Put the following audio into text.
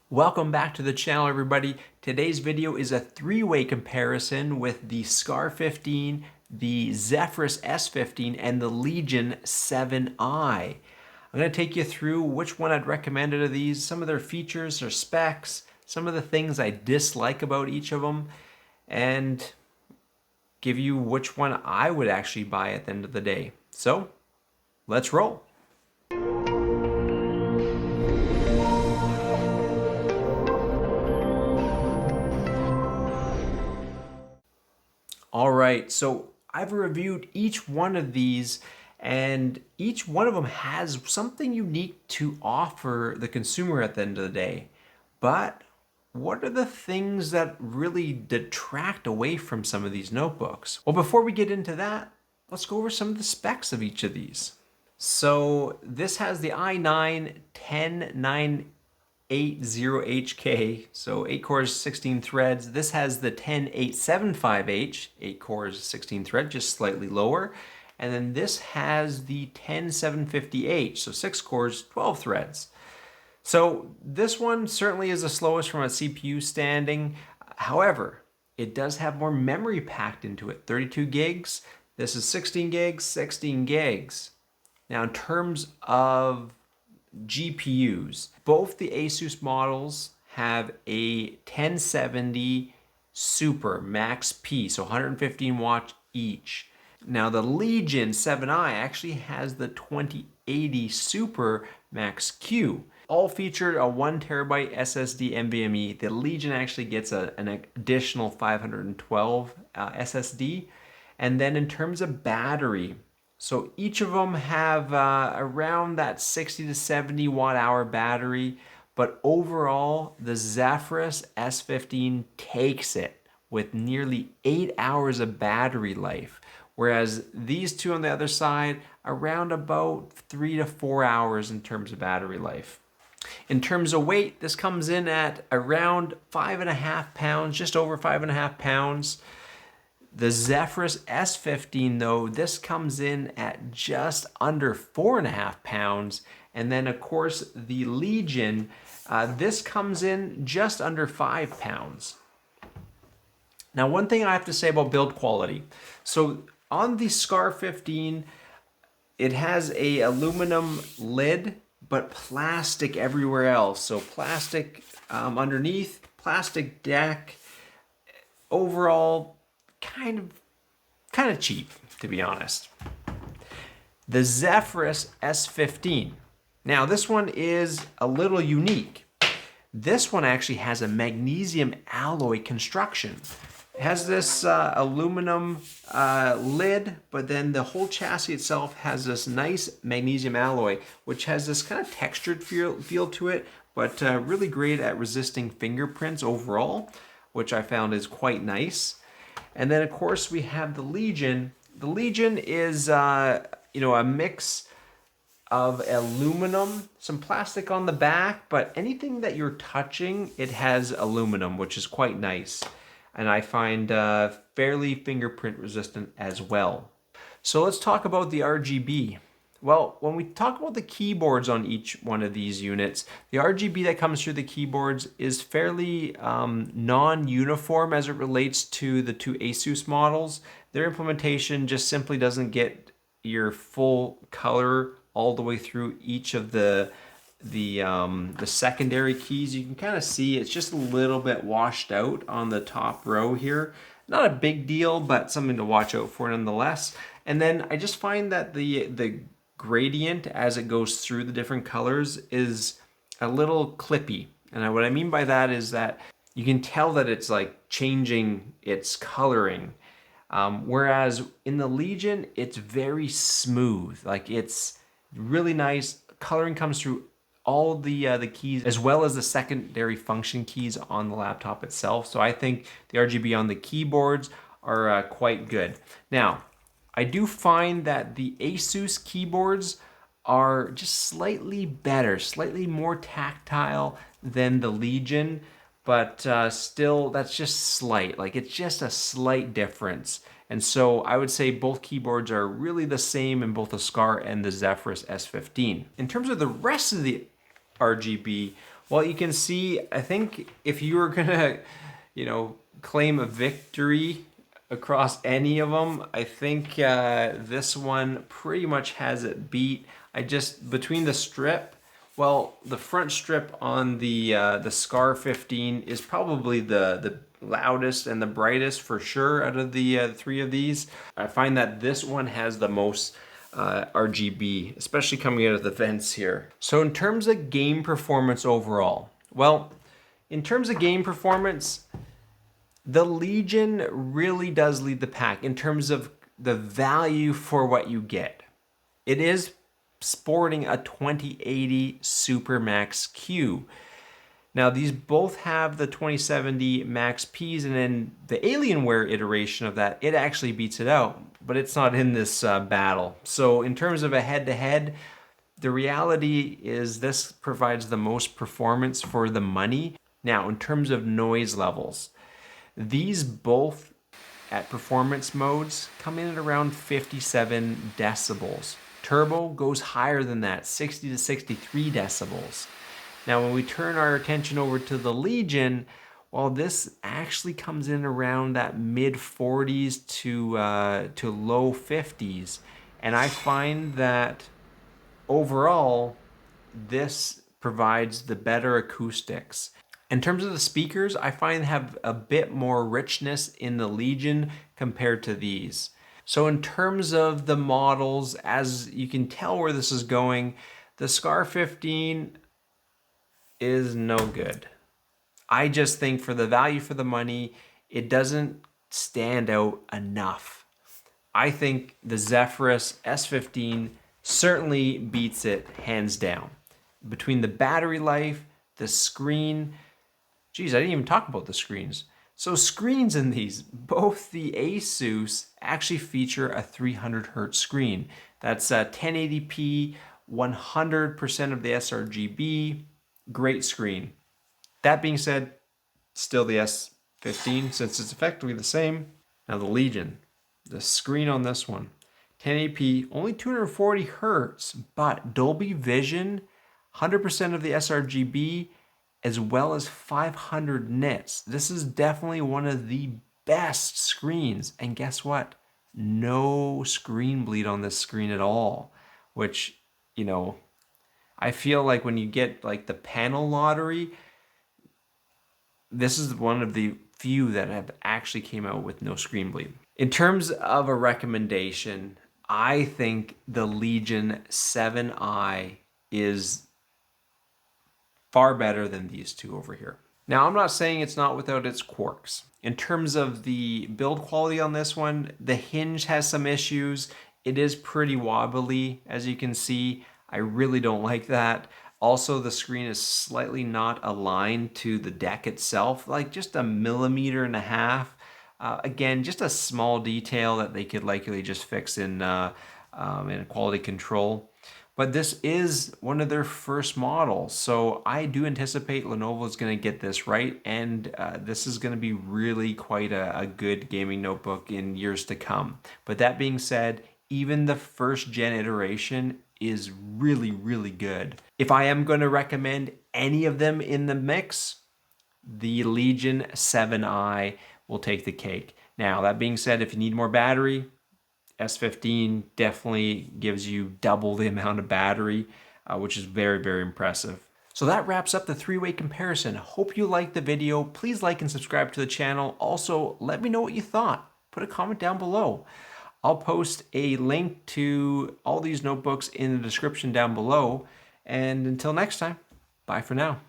Welcome back to the channel, everybody. Today's video is a three-way comparison with the SCAR15, the Zephyrus S15, and the Legion 7i. I'm going to take you through which one I'd recommend out of these, some of their features, their specs, some of the things I dislike about each of them, and give you which one I would actually buy at the end of the day. So, let's roll. All right, so I've reviewed each one of these, and each one of them has something unique to offer the consumer at the end of the day. But what are the things that really detract away from some of these notebooks? Well, before we get into that, let's go over some of the specs of each of these. So this has the i9-10980HK, so 8 cores, 16 threads. This has the 10875H, 8 cores, 16 threads, just slightly lower. And then this has the 10750H, so 6 cores, 12 threads. So this one certainly is the slowest from a CPU standing. However, it does have more memory packed into it, 32 gigs. This is 16 gigs, 16 gigs. Now, in terms of GPUs, both the Asus models have a 1070 Super Max P, so 115 watts each. Now, the Legion 7i actually has the 2080 Super Max Q. All featured a 1 terabyte SSD NVMe. The Legion actually gets an additional 512 SSD. And then in terms of battery, so each of them have around that 60 to 70 watt hour battery, but overall the Zephyrus S15 takes it with nearly 8 hours of battery life, whereas these two on the other side around about 3 to 4 hours in terms of battery life. In terms of weight, this comes in at around 5.5 pounds, just over 5.5 pounds. The Zephyrus S15, though, this comes in at just under 4.5 pounds. And then, of course, the Legion, this comes in just under 5 pounds. Now, one thing I have to say about build quality. So on the SCAR15, it has a aluminum lid, but plastic everywhere else. So plastic underneath, plastic deck. Overall, kind of cheap, to be honest. The Zephyrus S15. Now, this one is a little unique. This one actually has a magnesium alloy construction. It has this aluminum lid, but then the whole chassis itself has this nice magnesium alloy, which has this kind of textured feel to it, but really great at resisting fingerprints overall, which I found is quite nice. And then, of course, we have the Legion. The Legion is, a mix of aluminum, some plastic on the back, but anything that you're touching, it has aluminum, which is quite nice. And I find fairly fingerprint resistant as well. So let's talk about the RGB. Well, when we talk about the keyboards on each one of these units, the RGB that comes through the keyboards is fairly non-uniform as it relates to the two Asus models. Their implementation just simply doesn't get your full color all the way through each of the secondary keys. You can kind of see it's just a little bit washed out on the top row here. Not a big deal, but something to watch out for nonetheless. And then I just find that the gradient as it goes through the different colors is a little clippy. And what I mean by that is that you can tell that it's like changing its coloring. Whereas in the Legion, it's very smooth. Like it's really nice. Coloring comes through all the keys as well as the secondary function keys on the laptop itself. So I think the RGB on the keyboards are quite good. Now, I do find that the Asus keyboards are just slightly better, slightly more tactile than the Legion, but still, that's just slight. Like, it's just a slight difference. And so I would say both keyboards are really the same in both the SCAR and the Zephyrus S15. In terms of the rest of the RGB, Well, you can see, I think if you were gonna, claim a victory across any of them, I think this one pretty much has it beat. Between the strip, well, the front strip on the SCAR15 is probably the loudest and the brightest for sure out of the three of these. I find that this one has the most RGB, especially coming out of the vents here. So in terms of game performance overall, well, in terms of game performance, the Legion really does lead the pack in terms of the value for what you get. It is sporting a 2080 Supermax Q. Now these both have the 2070 Max Ps, and then the Alienware iteration of that, it actually beats it out, but it's not in this battle. So in terms of a head-to-head, the reality is this provides the most performance for the money. Now in terms of noise levels, these both at performance modes come in at around 57 decibels. Turbo goes higher than that, 60 to 63 decibels. Now when we turn our attention over to the Legion, well, this actually comes in around that mid 40s to low 50s. And I find that overall, this provides the better acoustics. In terms of the speakers, I find have a bit more richness in the Legion compared to these. So in terms of the models, as you can tell where this is going, the SCAR15 is no good. I just think for the value for the money, it doesn't stand out enough. I think the Zephyrus S15 certainly beats it hands down. Between the battery life, the screen, geez, I didn't even talk about the screens. So screens in these, both the Asus actually feature a 300 hertz screen. That's 1080p, 100% of the sRGB, great screen. That being said, still the S15 since it's effectively the same. Now the Legion, the screen on this one, 1080p, only 240 hertz, but Dolby Vision, 100% of the sRGB, as well as 500 nits. This is definitely one of the best screens. And guess what? No screen bleed on this screen at all, which, I feel like when you get like the panel lottery, this is one of the few that have actually came out with no screen bleed. In terms of a recommendation, I think the Legion 7i is far better than these two over here. Now, I'm not saying it's not without its quirks. In terms of the build quality on this one, the hinge has some issues. It is pretty wobbly, as you can see. I really don't like that. Also, the screen is slightly not aligned to the deck itself, like just 1.5 millimeters. Again, just a small detail that they could likely just fix in quality control. But this is one of their first models, so I do anticipate Lenovo is going to get this right, and this is going to be really quite a good gaming notebook in years to come. But that being said, even the first gen iteration is really, really good. If I am going to recommend any of them in the mix, the Legion 7i will take the cake. Now, that being said, if you need more battery, S15 definitely gives you double the amount of battery, which is very, very impressive. So that wraps up the three-way comparison. Hope you liked the video. Please like and subscribe to the channel. Also, let me know what you thought. Put a comment down below. I'll post a link to all these notebooks in the description down below. And until next time, bye for now.